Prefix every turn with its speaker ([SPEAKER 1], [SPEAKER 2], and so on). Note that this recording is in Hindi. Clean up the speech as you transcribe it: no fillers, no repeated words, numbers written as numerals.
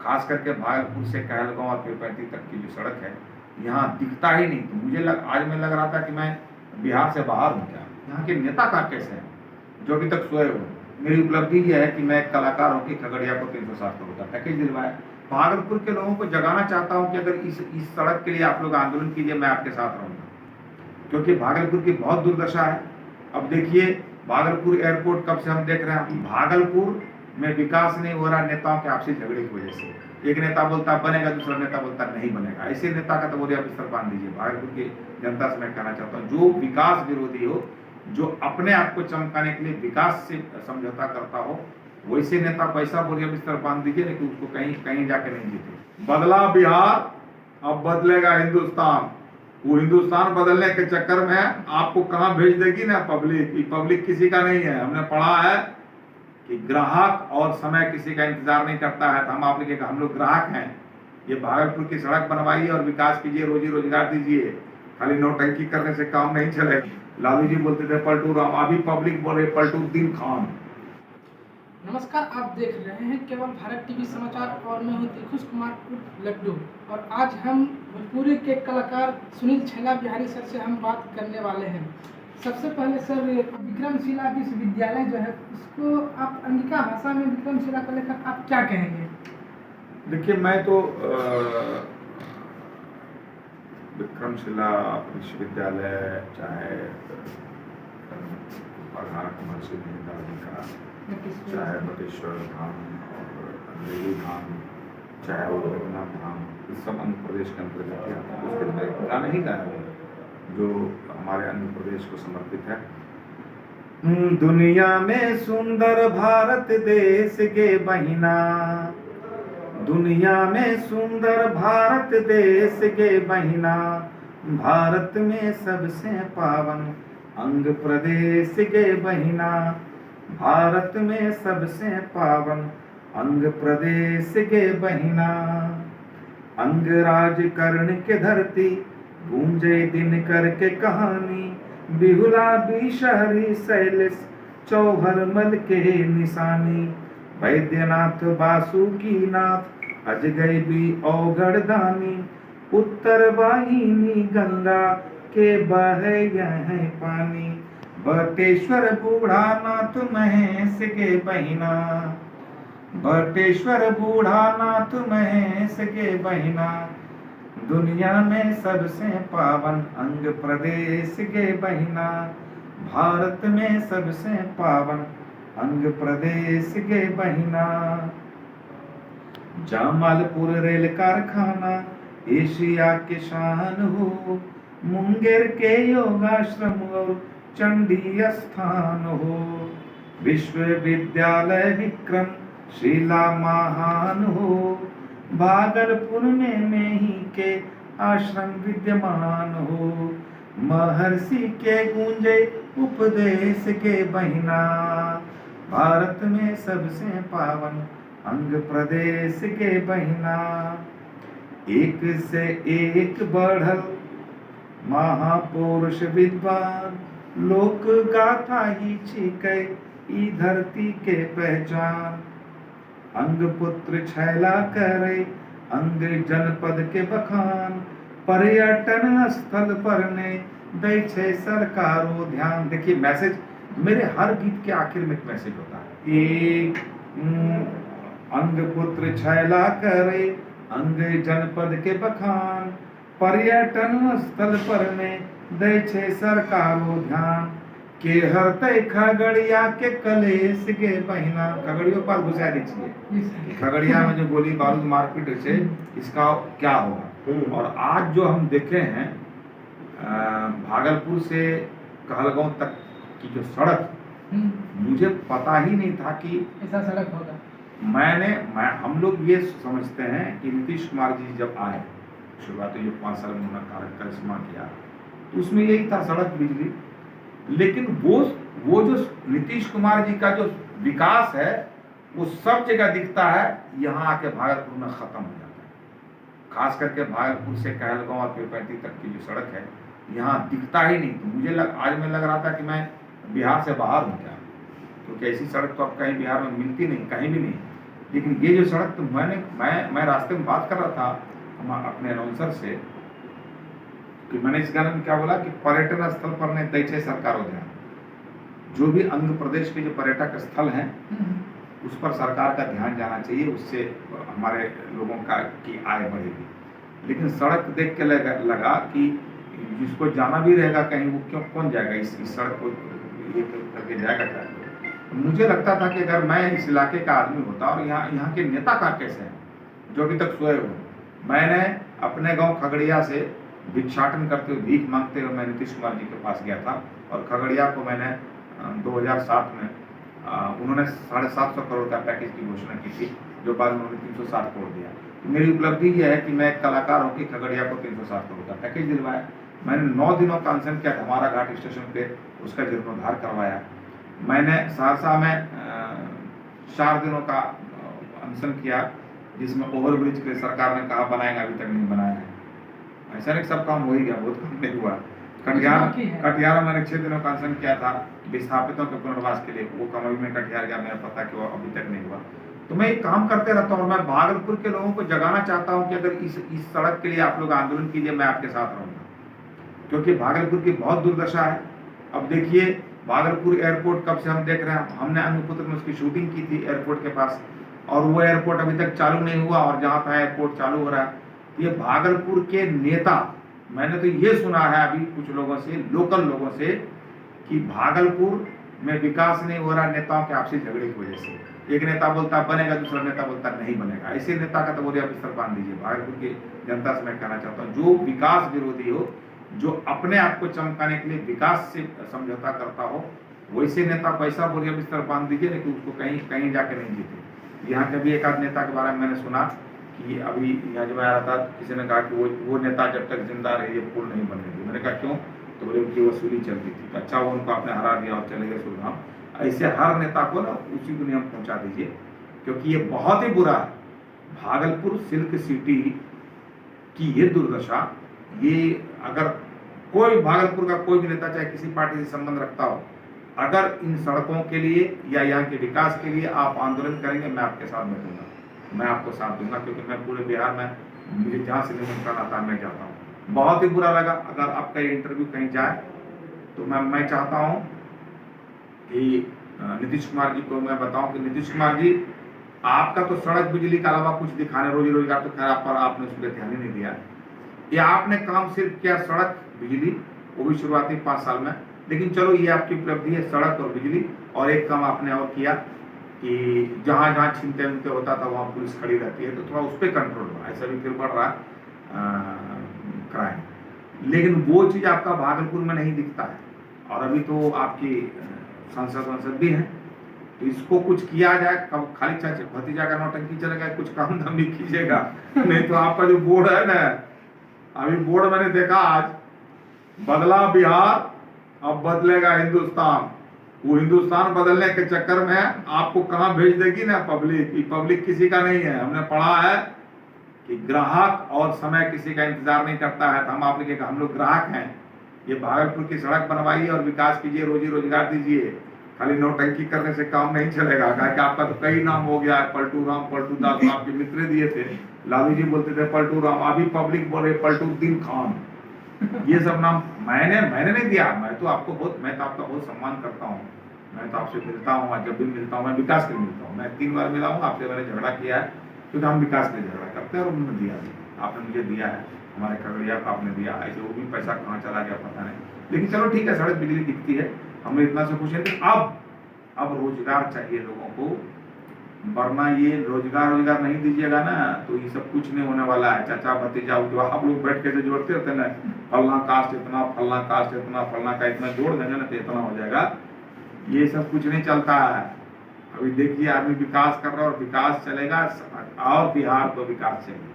[SPEAKER 1] खास करके भागलपुर से कहलगांव और पीरपैंती तक की जो सड़क है यहाँ दिखता ही नहीं। तो मुझे आज मैं लग रहा था कि मैं बिहार से बाहर हूँ क्या। यहाँ के नेता कहाँ कैसे हैं जो अभी तक सोए हुए। मेरी उपलब्धि यह है कि मैं एक कलाकार हूँ कि खगड़िया को 360 करोड़ का पैकेज दिलवाया। भागलपुर के लोगों को जगाना चाहता हूँ कि अगर इस सड़क के लिए आप लोग आंदोलन कीजिए, मैं आपके साथ रहूँगा, क्योंकि भागलपुर की बहुत दुर्दशा है। अब देखिए भागलपुर एयरपोर्ट कब से हम देख रहे हैं, भागलपुर में विकास नहीं हो रहा नेताओं के आपसी झगड़े की वजह से। एक नेता बोलता बनेगा, दूसरा नेता बोलता नहीं बनेगा। ऐसे नेता का तो बोलिए आप बिस्तर बांध दीजिए। भागलपुर की जनता से मैं कहना चाहता हूँ, जो विकास विरोधी हो, जो अपने आप को चमकाने के लिए विकास से समझौता करता हो, वैसे नेता पैसा बोलिए बिस्तर बांध दीजिए, लेकिन उसको कहीं जाके नहीं जीते। बदला बिहार, अब बदलेगा हिंदुस्तान। वो हिंदुस्तान बदलने के चक्कर में आपको कहां भेज देगी ना पब्लिक। पब्लिक किसी का नहीं है। हमने पढ़ा है कि ग्राहक और समय किसी का इंतजार नहीं करता है। तो हम आप लिखेगा हम लोग ग्राहक हैं। ये भागलपुर की सड़क बनवाइए और विकास कीजिए, रोजी रोजगार दीजिए। खाली नौटंकी करने से काम नहीं चलेगा। लालू जी बोलते थे पलटू राम, अभी पब्लिक बोले पलटू दिन खान।
[SPEAKER 2] नमस्कार, आप देख रहे हैं केवल भारत टीवी समाचार और मैं हूं दिलखुश कुमार उर्फ लड्डू। और आज हम भोजपुरी के कलाकार सुनील छैला बिहारी सर से हम बात करने वाले हैं। सबसे पहले सर, विक्रमशिला विश्वविद्यालय जो है उसको आप अंगिका भाषा में विक्रमशिला को लेकर आप क्या कहेंगे?
[SPEAKER 1] देखिए, मैं तो विक्रमशिला विश्वविद्यालय चाहे महर्षि दीनदयाल जी का, चाहे बटेश्वर धाम और अंधेरी धाम, चाहे वो रघुनाथ धाम, इस सब आंध्र प्रदेश के अंतर्गत आता है। उसके मैं गाना ही गाया हूँ जो हमारे आंध्र प्रदेश को समर्पित है। दुनिया में सुंदर भारत देश के बहिना, दुनिया में सुंदर भारत देश के बहिना, भारत में सबसे पावन अंग प्रदेश के बहिना, भारत में सबसे पावन अंग प्रदेश के बहिना। अंगराज कर्ण के धरती गूंजे दिन करके कहानी, बिहुला बिशहरी शैलेश चौहर मल के निशानी, वैद्यनाथ बासुकीनाथ अजगैबी औगढ़ दानी, उत्तर वाहिनी गंगा के बहे यह पानी, बटेश्वर बूढ़ा नाथ महेश के बहिना, बटेश्वर बूढ़ा नाथ महेश के बहिना, दुनिया में सबसे पावन अंग प्रदेश के बहिना, भारत में सबसे पावन अंग प्रदेश के बहिना। जामालपुर रेल कारखाना एशिया के शान हो, मुंगेर के योगाश्रम और चंडी स्थान हो, विश्वविद्यालय विक्रम शिला महान हो, भागलपुर में ही के आश्रम विद्यमान हो, महर्षि के गूंजे उपदेश के बहिना, भारत में सबसे पावन अंग प्रदेश के बहिना। एक से एक बढ़ल महापुरुष विद्वान, लोक गाथा ही छिकै ई धरती के पहचान, अंग पुत्र छैला करे अंग जनपद के बखान, पर्यटन स्थल पर ने दै छे सरकारो ध्यान। देखिए मैसेज, मेरे हर गीत के आखिर में एक मैसेज होता है। एक अंग पुत्र छैला करे अंग जनपद के बखान, पर्यटन स्थल पर ने दै छे सरकारो ध्यान, के हरते खगड़िया के कलेश के बहिना। खगड़ियों पर घुसा दीजिए, खगड़िया में जो गोली बारूद मारपीट से इसका क्या होगा। और आज जो हम देखे हैं भागलपुर से कहलगांव तक की जो सड़क, मुझे पता ही नहीं था कि
[SPEAKER 2] ऐसा सड़क होगा।
[SPEAKER 1] हम लोग ये समझते हैं कि नीतीश कुमार जी जब आए, शुरुआत जो 5 साल में उन्होंने करिश्मा किया, तो उसमें यही था सड़क बिजली। लेकिन वो जो नीतीश कुमार जी का जो विकास है वो सब जगह दिखता है, यहाँ आके भागलपुर में खत्म हो जाता है। खास करके भागलपुर से कहलगांव और पीरपैंती तक की जो सड़क है यहाँ दिखता ही नहीं। तो मुझे आज मैं लग रहा था कि मैं बिहार से बाहर हूँ क्या, क्योंकि ऐसी सड़क तो अब कहीं बिहार में मिलती नहीं, कहीं भी नहीं। लेकिन ये जो सड़क, तो मैं रास्ते में बात कर रहा था अपने अनाउंसर से कि मैंने इस गाने में क्या बोला कि पर्यटन स्थल पर ने दैचे सरकार ध्यान। जो भी आंध्र प्रदेश के जो पर्यटक स्थल हैं उस पर सरकार का ध्यान जाना चाहिए, उससे हमारे लोगों की आय बढ़ेगी। लेकिन सड़क देख के लगा कि जिसको जाना भी रहेगा कहीं, वो कौन जाएगा इस सड़क को ये करके जाएगा क्या? मुझे लगता था कि अगर मैं इस इलाके का आदमी होता और यहाँ के नेता का कैसे हैं जो अभी तक सोए हुए, मैंने अपने गांव खगड़िया से भिक्षाटन करते हुए, भीख मांगते हुए मैं नीतीश कुमार जी के पास गया था। और खगड़िया को मैंने 2007 में उन्होंने 750 करोड़ का पैकेज की घोषणा की थी, जो बाद में उन्होंने 360 करोड़ दिया। तो मेरी उपलब्धि यह है कि मैं एक कलाकार होकर खगड़िया को 360 करोड़ का पैकेज दिलवाया। मैंने 9 दिनों का अनशन किया, हमारा घाट स्टेशन पे उसका जीर्णोद्धार करवाया। मैंने सहरसा में 4 दिनों का अनशन किया, जिसमें ओवरब्रिज के सरकार ने कहा बनाएगा, अभी तक नहीं बनाया है। ऐसा नहीं सब काम हो ही गया, बहुत काम नहीं हुआ। कटिहार मैंने 6 दिनों का अनशन किया था विस्थापितों के पुनर्वास के लिए, वो काम अभी मैं कटिहार गया, मेरा पता कि वो अभी तक नहीं हुआ। तो मैं एक काम करते रहता हूँ, और मैं भागलपुर के लोगों को जगाना चाहता हूँ कि अगर इस सड़क के लिए आप लोग आंदोलन कीजिए, मैं आपके साथ रहूंगा, क्योंकि भागलपुर की बहुत दुर्दशा है। अब देखिए भागलपुर एयरपोर्ट कब से हम देख रहे हैं, हमने अन्नपुत्र में उसकी शूटिंग की थी एयरपोर्ट के पास, और वो एयरपोर्ट अभी तक चालू नहीं हुआ, और जहाँ था एयरपोर्ट चालू हो रहा है। ये भागलपुर के नेता, मैंने तो ये सुना है अभी कुछ लोगों से, लोकल लोगों से, कि भागलपुर में विकास नहीं हो रहा नेताओं के आपसी झगड़े की वजह से। एक नेता बोलता बनेगा, दूसरा नेता बोलता नहीं बनेगा। ऐसे नेता का तो बोलिए आप स्तर बांध दीजिए। भागलपुर की जनता से मैं कहना चाहता हूँ, जो विकास विरोधी हो, जो अपने आप को चमकाने के लिए विकास से समझौता करता हो, वैसे नेता को ऐसा बोलिए अब स्तर बांध दीजिए, लेकिन उसको कहीं जाके नहीं जीते। यहाँ के भी एक आध नेता के बारे में मैंने सुना कि अभी यहाँ जब आया था, किसी ने कहा कि वो नेता जब तक जिंदा रहे ये पुल नहीं बनेगी। मैंने कहा क्यों? तो बोले उनकी वसूली चलती थी। तो अच्छा, वो उनको आपने हरा दिया और चले गए सुलगाम। ऐसे हर नेता को ना उसी दुनिया में पहुंचा दीजिए, क्योंकि ये बहुत ही बुरा है। भागलपुर सिल्क सिटी की ये दुर्दशा, ये अगर कोई भागलपुर का कोई भी नेता चाहे किसी पार्टी से संबंध रखता हो, अगर इन सड़कों के लिए या यहाँ के विकास के लिए आप आंदोलन करेंगे, मैं आपके साथ बैठूंगा, मैं आपको साथ दूंगा, क्योंकि मैं पूरे बिहार में मुझे जहाँ से निमंत्रण आता है मैं जाता हूँ। बहुत ही बुरा लगा अगर आपका ये इंटरव्यू कहीं जाए, तो मैं चाहता हूँ कि नीतीश कुमार जी को मैं बताऊं कि नीतीश कुमार जी, आपका तो सड़क बिजली के अलावा कुछ दिखाने, रोजी रोजगार तो खैर आप पर आपने उस पर ध्यान ही नहीं दिया। ये आपने काम सिर्फ किया सड़क बिजली, वो भी शुरुआती 5 साल में। लेकिन चलो ये आपकी उपलब्धि है, सड़क और बिजली। और एक काम आपने और किया कि जहाँ जहाँ छीनते उनते होता था वहाँ पुलिस खड़ी रहती है, तो थोड़ा उस पर कंट्रोल हुआ। ऐसा भी फिर बढ़ रहा है क्राइम, लेकिन वो चीज़ आपका भागलपुर में नहीं दिखता है। और अभी तो आपकी सांसद भी हैं, तो इसको कुछ किया जाए। कब खाली चाचा भतीजा का नौटंकी चलेगा, कुछ काम धाम भी कीजिएगा। नहीं तो आपका जो बोर्ड है ना, अभी बोर्ड मैंने देखा आज, बदला बिहार अब बदलेगा हिंदुस्तान। वो हिंदुस्तान बदलने के चक्कर में आपको कहाँ भेज देगी ना पब्लिक। पब्लिक किसी का नहीं है। हमने पढ़ा है कि ग्राहक और समय किसी का इंतजार नहीं करता है, तो हम लोग ग्राहक हैं। ये भागलपुर की सड़क बनवाइए और विकास कीजिए, रोजी रोजगार दीजिए। खाली नौटंकी करने से काम नहीं चलेगा। कि आपका तो कई नाम हो गया है, पलटू राम, पलटू दास, आपके मित्र दिए थे, लालू जी बोलते थे पलटू राम, अभी पब्लिक बोले पलटू दिन खान। ये सब नाम मैंने नहीं दिया। मैं तो आपका बहुत सम्मान करता हूँ। मैं तो आपसे मिलता हूँ, जब भी मिलता हूँ मैं विकास के लिए मिलता हूँ। मैं 3 बार मिला हूँ आपसे, मैंने झगड़ा किया है क्योंकि हम विकास के लिए झगड़ा करते हैं, और उन्होंने दिया, आपने मुझे दिया है, हमारे खगड़िया को आपने दिया। ऐसे वो भी पैसा कहाँ चला गया पता नहीं, लेकिन चलो ठीक है, सड़क बिजली दिखती है, हमें इतना से खुश है। अब रोजगार चाहिए लोगों को, वरना ये रोजगार नहीं दीजिएगा ना, तो ये सब कुछ नहीं होने वाला है। चाचा भतीजा जो आप लोग बैठ के जोड़ते होते ना, फलना कास्ट इतना, फलना कास्ट इतना, फलना का इतना जोड़ देंगे ना तो इतना हो जाएगा। ये सब कुछ नहीं चलता है। अभी देखिए आदमी विकास कर रहा है और विकास चलेगा, और बिहार को विकास चाहिए।